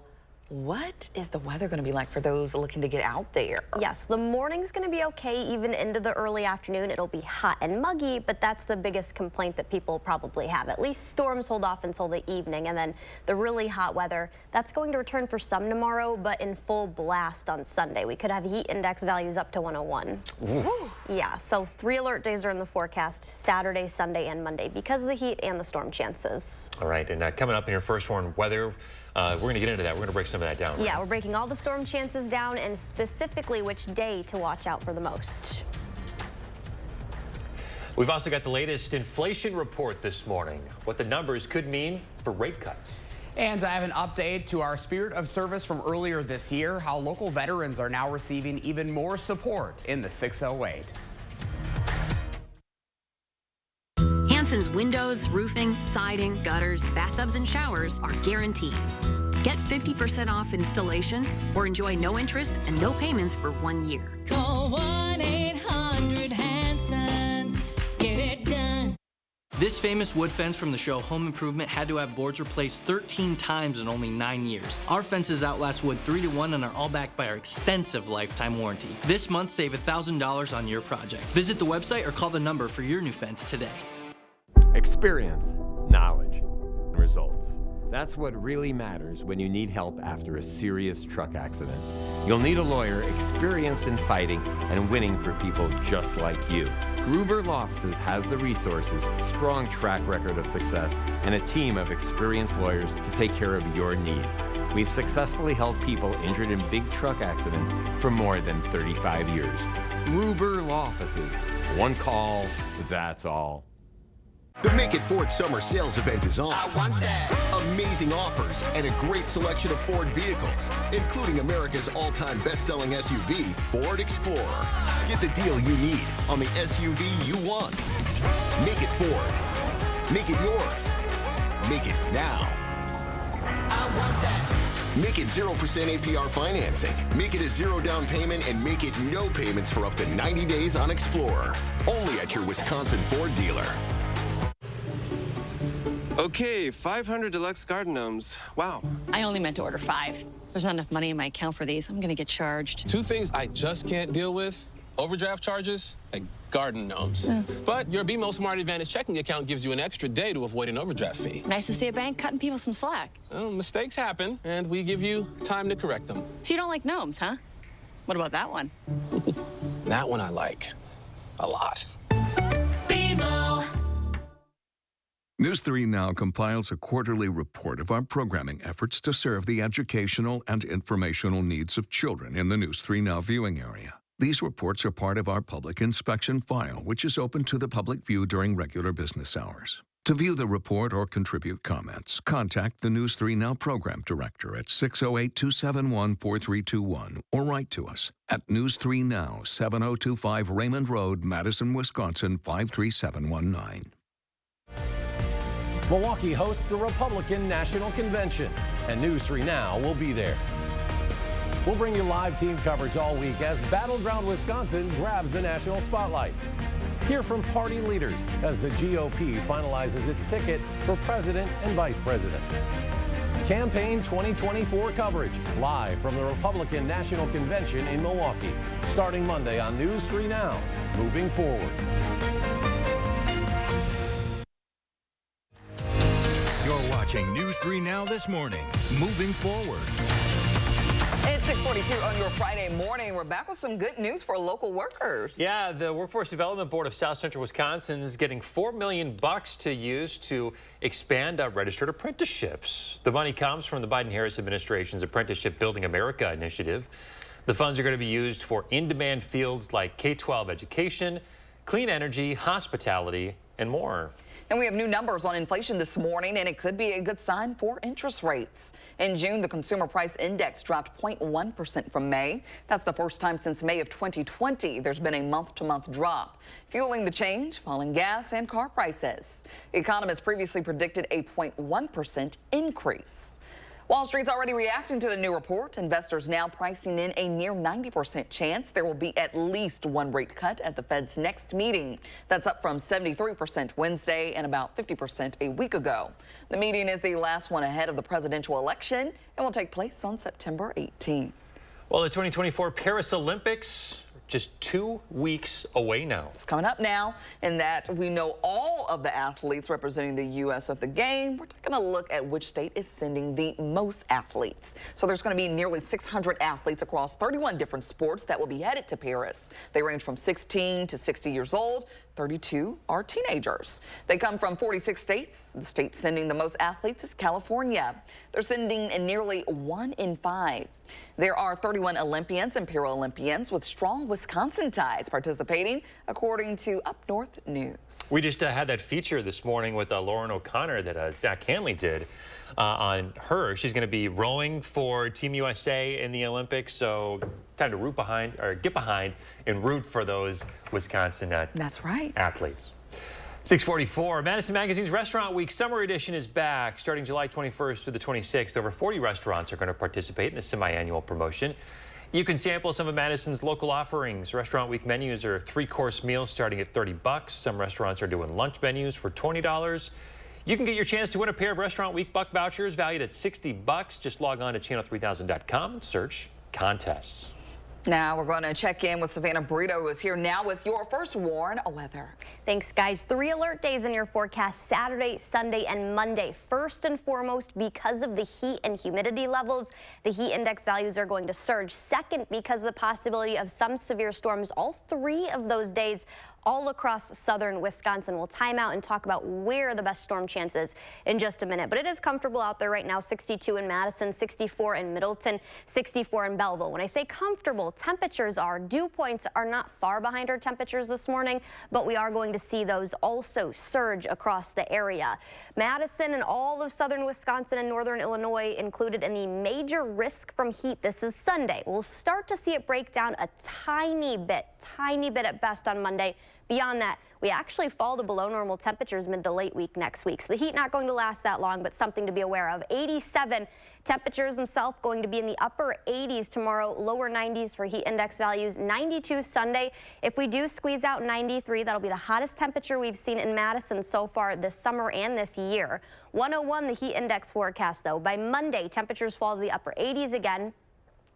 what is the weather going to be like for those looking to get out there? Yes, the morning's going to be okay, even into the early afternoon. It'll be hot and muggy, but that's the biggest complaint that people probably have. At least storms hold off until the evening, and then the really hot weather, that's going to return for some tomorrow, but in full blast on Sunday. We could have heat index values up to 101. Ooh. Yeah, so 3 alert days are in the forecast, Saturday, Sunday, and Monday, because of the heat and the storm chances. All right, and coming up in your first warn weather, we're going to get into that. We're going to break some of that down. Right? Yeah, we're breaking all the storm chances down and specifically which day to watch out for the most. We've also got the latest inflation report this morning, what the numbers could mean for rate cuts. And I have an update to our Spirit of Service from earlier this year, how local veterans are now receiving even more support in the 608. Hanson's windows, roofing, siding, gutters, bathtubs, and showers are guaranteed. Get 50% off installation or enjoy no interest and no payments for 1 year. Call 1-800-Hansons. Get it done. This famous wood fence from the show Home Improvement had to have boards replaced 13 times in only 9 years. Our fences outlast wood 3 to 1 and are all backed by our extensive lifetime warranty. This month, save $1,000 on your project. Visit the website or call the number for your new fence today. Experience, knowledge, results. That's what really matters when you need help after a serious truck accident. You'll need a lawyer experienced in fighting and winning for people just like you. Gruber Law Offices has the resources, strong track record of success, and a team of experienced lawyers to take care of your needs. We've successfully helped people injured in big truck accidents for more than 35 years. Gruber Law Offices. One call, that's all. The Make It Ford Summer Sales Event is on. I want that. Amazing offers and a great selection of Ford vehicles, including America's all-time best-selling SUV, Ford Explorer. Get the deal you need on the SUV you want. Make it Ford. Make it yours. Make it now. I want that. Make it 0% APR financing. Make it a 0 down payment and make it no payments for up to 90 days on Explorer. Only at your Wisconsin Ford dealer. Okay, 500 deluxe garden gnomes. Wow. I only meant to order 5. There's not enough money in my account for these. I'm gonna get charged. 2 things I just can't deal with: overdraft charges and garden gnomes. But your BMO Smart Advantage checking account gives you an extra day to avoid an overdraft fee. Nice to see a bank cutting people some slack. Well, mistakes happen, and we give you time to correct them. So you don't like gnomes, huh? What about that one? That one I like a lot. BMO. News 3 Now compiles a quarterly report of our programming efforts to serve the educational and informational needs of children in the News 3 Now viewing area. These reports are part of our public inspection file, which is open to the public view during regular business hours. To view the report or contribute comments, contact the News 3 Now program director at 608-271-4321 or write to us at News 3 Now, 7025 Raymond Road, Madison, Wisconsin, 53719. Milwaukee hosts the Republican National Convention, and News 3 Now will be there. We'll bring you live team coverage all week as Battleground Wisconsin grabs the national spotlight. Hear from party leaders as the GOP finalizes its ticket for president and vice president. Campaign 2024 coverage live from the Republican National Convention in Milwaukee, starting Monday on News 3 Now, moving forward. You're watching News 3 Now this morning, moving forward. It's 6:42 on your Friday morning. We're back with some good news for local workers. Yeah, the Workforce Development Board of South Central Wisconsin is getting $4 million to use to expand registered apprenticeships. The money comes from the Biden-Harris administration's Apprenticeship Building America initiative. The funds are going to be used for in-demand fields like K-12 education, clean energy, hospitality, and more. And we have new numbers on inflation this morning, and it could be a good sign for interest rates. In June, the Consumer Price Index dropped 0.1% from May. That's the first time since May of 2020 there's been a month-to-month drop. Fueling the change, falling gas and car prices. Economists previously predicted a 0.1% increase. Wall Street's already reacting to the new report. Investors now pricing in a near 90% chance there will be at least one rate cut at the Fed's next meeting. That's up from 73% Wednesday and about 50% a week ago. The meeting is the last one ahead of the presidential election and will take place on September 18th. Well, the 2024 Paris Olympics just 2 weeks away now. It's coming up now, and that we know all of the athletes representing the U.S. at the game. We're taking a look at which state is sending the most athletes. So there's going to be nearly 600 athletes across 31 different sports that will be headed to Paris. They range from 16 to 60 years old. 32 are teenagers. They come from 46 states. The state sending the most athletes is California. They're sending in nearly 1 in 5. There are 31 Olympians and Paralympians with strong Wisconsin ties participating, according to Up North News. We just had that feature this morning with Lauren O'Connor that Zach Hanley did on her. She's going to be rowing for Team USA in the Olympics, so time to get behind and root for those Wisconsin That's right. athletes. 6:44, Madison Magazine's Restaurant Week Summer Edition is back. Starting July 21st through the 26th, over 40 restaurants are going to participate in the semi-annual promotion. You can sample some of Madison's local offerings. Restaurant Week menus are 3-course meals starting at $30. Some restaurants are doing lunch menus for $20. You can get your chance to win a pair of Restaurant Week Buck vouchers valued at $60. Just log on to channel3000.com and search contests. Now we're going to check in with Savannah Brito, who is here now with your first warn weather. Thanks, guys. 3 alert days in your forecast: Saturday, Sunday, and Monday. First and foremost, because of the heat and humidity levels, the heat index values are going to surge. Second, because of the possibility of some severe storms all 3 of those days all across southern Wisconsin. We'll time out and talk about where the best storm chance is in just a minute. But it is comfortable out there right now. 62 in Madison, 64 in Middleton, 64 in Belleville. When I say comfortable, temperatures are, dew points are not far behind our temperatures this morning, but we are going to see those also surge across the area. Madison and all of southern Wisconsin and northern Illinois included in the major risk from heat. This is Sunday. We'll start to see it break down a tiny bit at best on Monday. Beyond that, we actually fall to below normal temperatures mid to late week next week. So the heat not going to last that long, but something to be aware of. 87 temperatures themselves going to be in the upper 80s tomorrow, lower 90s for heat index values. 92 Sunday. If we do squeeze out 93, that'll be the hottest temperature we've seen in Madison so far this summer and this year. 101 the heat index forecast, though. By Monday, temperatures fall to the upper 80s again.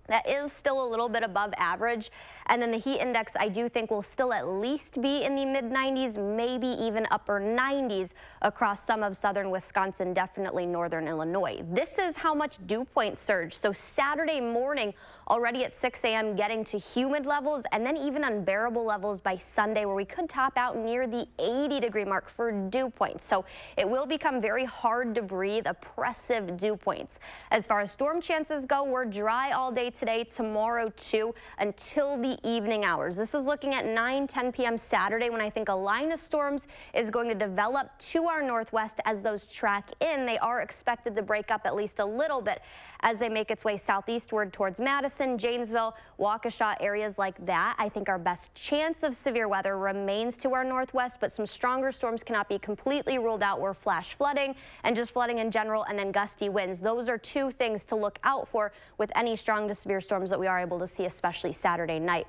That is still a little bit above average. And then the heat index, I do think, will still at least be in the mid-90s, maybe even upper 90s across some of southern Wisconsin, definitely northern Illinois. This is how much dew point surge. So Saturday morning, already at 6 a.m., getting to humid levels, and then even unbearable levels by Sunday, where we could top out near the 80-degree mark for dew points. So it will become very hard to breathe, oppressive dew points. As far as storm chances go, we're dry all day today, tomorrow too, until the evening hours. This is looking at 9-10 p.m. Saturday, when I think a line of storms is going to develop to our northwest as those track in. They are expected to break up at least a little bit as they make its way southeastward towards Madison, Janesville, Waukesha, areas like that. I think our best chance of severe weather remains to our northwest, but some stronger storms cannot be completely ruled out. We're flash flooding and just flooding in general, and then gusty winds. Those are 2 things to look out for with any strong to severe storms that we are able to see, especially Saturday night.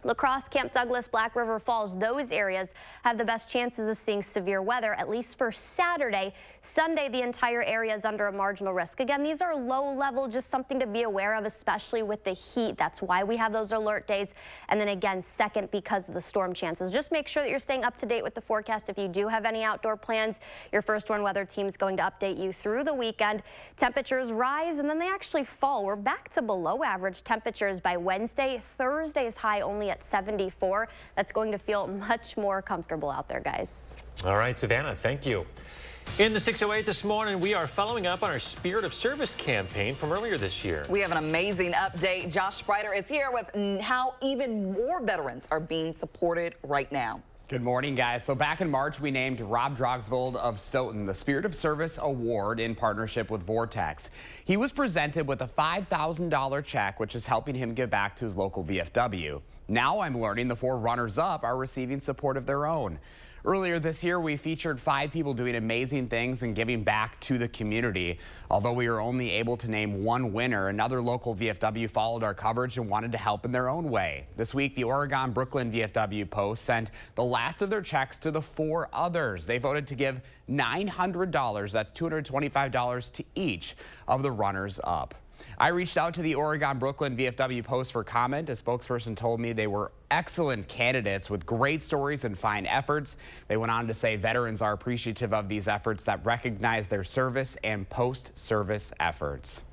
La Crosse, Camp Douglas, Black River Falls, those areas have the best chances of seeing severe weather, at least for Saturday. Sunday, the entire area is under a marginal risk. Again, these are low level, just something to be aware of, especially with the heat. That's why we have those alert days. And then again, second, because of the storm chances. Just make sure that you're staying up to date with the forecast. If you do have any outdoor plans, your First Warn weather team is going to update you through the weekend. Temperatures rise and then they actually fall. We're back to below average temperatures by Wednesday. Thursday's high only at 74. That's going to feel much more comfortable out there, guys. All right, Savannah, thank you. In the 608 this morning, we are following up on our Spirit of Service campaign from earlier this year. We have an amazing update. Josh Spreiter is here with how even more veterans are being supported right now. Good morning, guys. So back in March, we named Rob Drogsvold of Stoughton the Spirit of Service Award in partnership with Vortex. He was presented with a $5,000 check, which is helping him give back to his local VFW. Now I'm learning the 4 runners-up are receiving support of their own. Earlier this year, we featured 5 people doing amazing things and giving back to the community. Although we were only able to name 1 winner, another local VFW followed our coverage and wanted to help in their own way. This week, the Oregon-Brooklyn VFW Post sent the last of their checks to the 4 others. They voted to give $900, that's $225 to each of the runners-up. I reached out to the Oregon-Brooklyn VFW Post for comment. A spokesperson told me they were excellent candidates with great stories and fine efforts. They went on to say veterans are appreciative of these efforts that recognize their service and post-service efforts.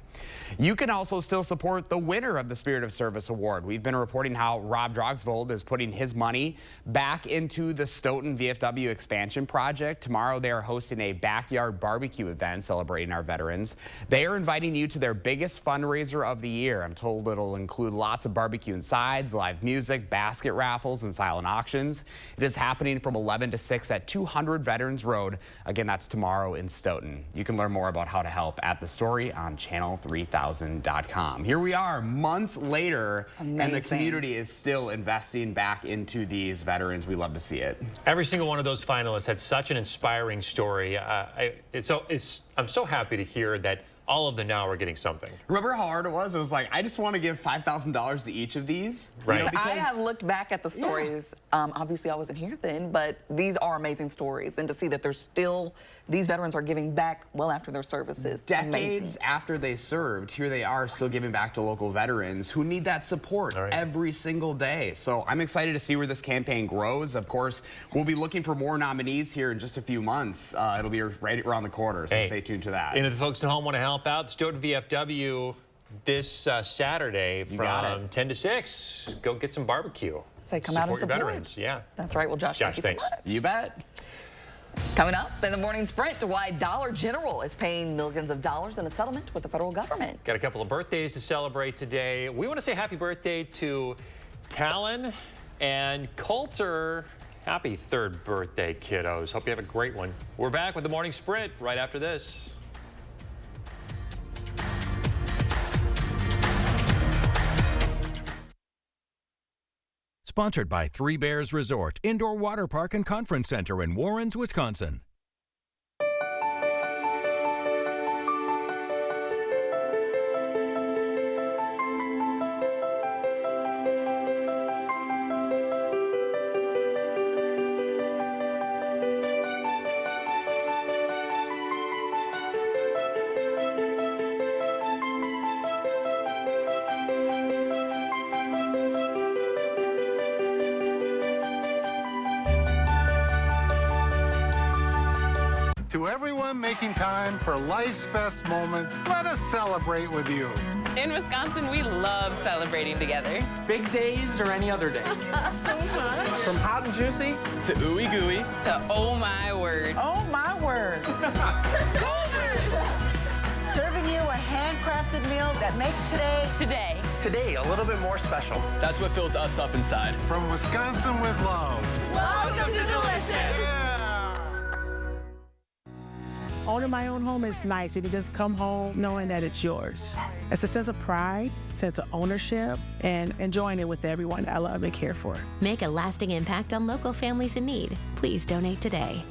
You can also still support the winner of the Spirit of Service Award. We've been reporting how Rob Drogsvold is putting his money back into the Stoughton VFW expansion project. Tomorrow they are hosting a backyard barbecue event celebrating our veterans. They are inviting you to their biggest fundraiser of the year. I'm told it'll include lots of barbecue and sides, live music, basket raffles, and silent auctions. It is happening from 11 to 6 at 200 Veterans Road. Again, that's tomorrow in Stoughton. You can learn more about how to help at the story on channel3000.com. Here we are months later, and the community is still investing back into these veterans. We love to see it. Every single one of those finalists had such an inspiring story. I'm so happy to hear that all of them now are getting something. Remember how hard it was? It was like, I just want to give $5,000 to each of these. Right. You know, I have looked back at the stories. Obviously, I wasn't here then, but these are amazing stories. And to see that there's still, these veterans are giving back well after their services. Decades after they served, here they are still giving back to local veterans who need that support every single day. So I'm excited to see where this campaign grows. Of course, we'll be looking for more nominees here in just a few months. It'll be right around the corner, so stay tuned to that. And if the folks at home want to help out, the Stoughton VFW this Saturday from 10 to 6. Go get some barbecue. Say, come out and support your veterans. Yeah. That's right. Well, Josh, thank you thanks. so much. You bet. Coming up in the morning sprint, why Dollar General is paying millions of dollars in a settlement with the federal government. Got a couple of birthdays to celebrate today. We want to say happy birthday to Talon and Coulter. Happy 3rd birthday, kiddos. Hope you have a great one. We're back with the morning sprint right after this. Sponsored by Three Bears Resort, Indoor Water Park and Conference Center in Warrens, Wisconsin. To everyone making time for life's best moments, let us celebrate with you. In Wisconsin, we love celebrating together. Big days or any other day. So much. From hot and juicy to ooey gooey. To oh my word. Oh my word. Serving you a handcrafted meal that makes Today, a little bit more special. That's what fills us up inside. From Wisconsin with love. Welcome to Delicious. Yeah. Owning my own home is nice. You can just come home knowing that it's yours. It's a sense of pride, sense of ownership, and enjoying it with everyone I love and care for. Make a lasting impact on local families in need. Please donate today.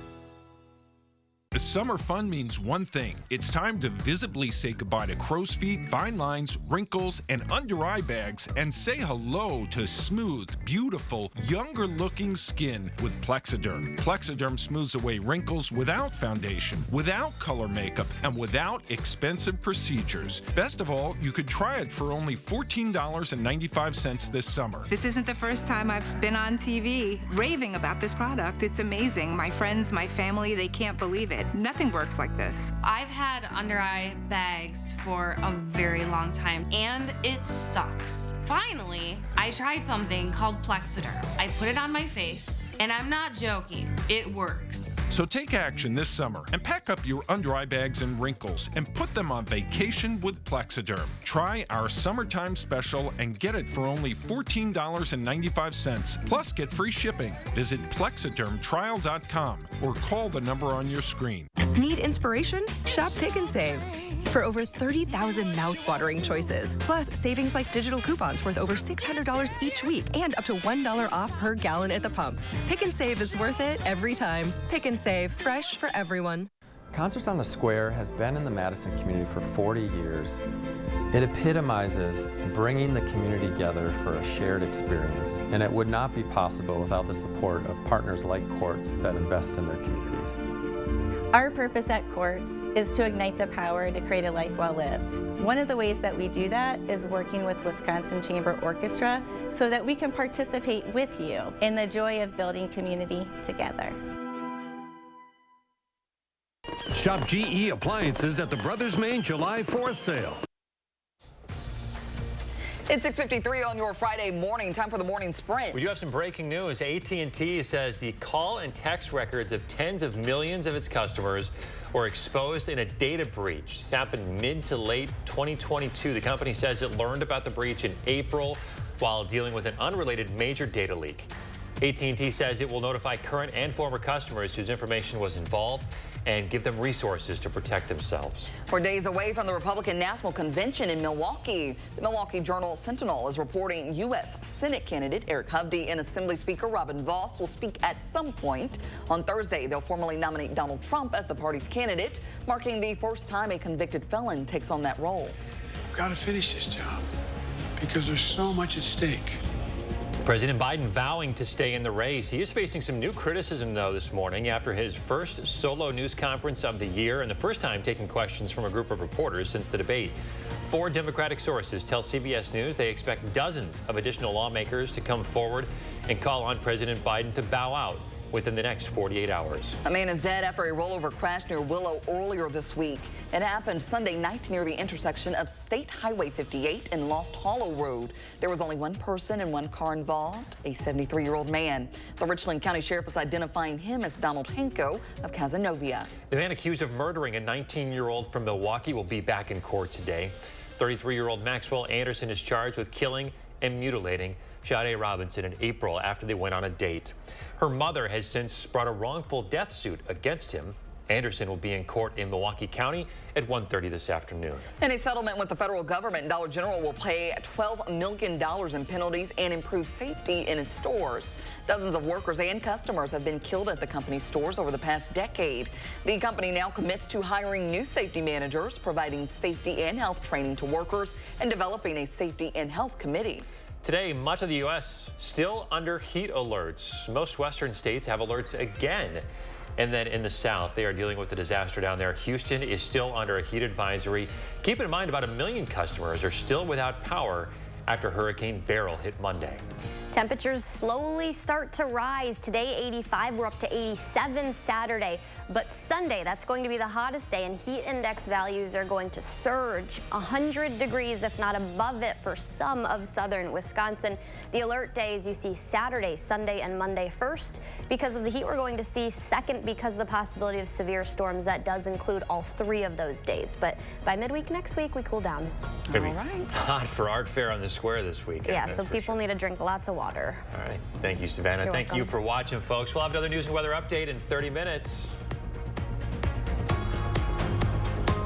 The summer fun means one thing. It's time to visibly say goodbye to crow's feet, fine lines, wrinkles, and under-eye bags, and say hello to smooth, beautiful, younger-looking skin with Plexiderm. Plexiderm smooths away wrinkles without foundation, without color makeup, and without expensive procedures. Best of all, you could try it for only $14.95 this summer. This isn't the first time I've been on TV raving about this product. It's amazing. My friends, my family, they can't believe it. Nothing works like this. I've had under eye bags for a very long time, and it sucks. Finally, I tried something called Plexiderm. I put it on my face, and I'm not joking, it works. So take action this summer and pack up your under-eye bags and wrinkles and put them on vacation with Plexiderm. Try our summertime special and get it for only $14.95, plus get free shipping. Visit plexidermtrial.com or call the number on your screen. Need inspiration? Shop Pick and Save. For over 30,000 mouth-watering choices, plus savings like digital coupons worth over $600 each week and up to $1 off per gallon at the pump. Pick and Save is worth it every time. Pick and Save, fresh for everyone. Concerts on the Square has been in the Madison community for 40 years. It epitomizes bringing the community together for a shared experience, and it would not be possible without the support of partners like Courts that invest in their communities. Our purpose at Courts is to ignite the power to create a life well lived. One of the ways that we do that is working with Wisconsin Chamber Orchestra so that we can participate with you in the joy of building community together. Shop GE appliances at the Brothers Main July 4th sale. It's 6:53 on your Friday morning. Time for the morning sprint. We do have some breaking news. AT&T says the call and text records of tens of millions of its customers were exposed in a data breach. This happened mid to late 2022. The company says it learned about the breach in April while dealing with an unrelated major data leak. AT&T says it will notify current and former customers whose information was involved and give them resources to protect themselves. We're days away from the Republican National Convention in Milwaukee. The Milwaukee Journal-Sentinel is reporting U.S. Senate candidate Eric Hovde and Assembly Speaker Robin Vos will speak at some point. On Thursday, they'll formally nominate Donald Trump as the party's candidate, marking the first time a convicted felon takes on that role. We've got to finish this job because there's so much at stake. President Biden vowing to stay in the race. He is facing some new criticism, though, this morning after his first solo news conference of the year and the first time taking questions from a group of reporters since the debate. 4 Democratic sources tell CBS News they expect dozens of additional lawmakers to come forward and call on President Biden to bow out within the next 48 hours. A man is dead after a rollover crash near Willow earlier this week. It happened Sunday night near the intersection of State Highway 58 and Lost Hollow Road. There was only one person and one car involved, a 73-year-old man. The Richland County Sheriff is identifying him as Donald Hanko of Cazenovia. The man accused of murdering a 19-year-old from Milwaukee will be back in court today. 33-year-old Maxwell Anderson is charged with killing and mutilating Sade Robinson in April after they went on a date. Her mother has since brought a wrongful death suit against him. Anderson will be in court in Milwaukee County at 1:30 this afternoon. In a settlement with the federal government, Dollar General will pay $12 million in penalties and improve safety in its stores. Dozens of workers and customers have been killed at the company's stores over the past decade. The company now commits to hiring new safety managers, providing safety and health training to workers, and developing a safety and health committee. Today, much of the U.S. still under heat alerts. Most western states have alerts again. And then in the south, they are dealing with the disaster down there. Houston is still under a heat advisory. Keep in mind, about 1 million customers are still without power after Hurricane Beryl hit Monday. Temperatures slowly start to rise. Today, 85. We're up to 87 Saturday. But Sunday, that's going to be the hottest day, and heat index values are going to surge 100 degrees, if not above it, for some of southern Wisconsin. The alert days you see Saturday, Sunday, and Monday first. Because of the heat we're going to see second because of the possibility of severe storms. That does include all 3 of those days. But by midweek next week, we cool down. All right. Hot for Art Fair on the Square this weekend. Yeah, so people need to drink lots of water. All right. Thank you, Savannah. You're Thank welcome. you for watching, folks. We'll have another news and weather update in 30 minutes.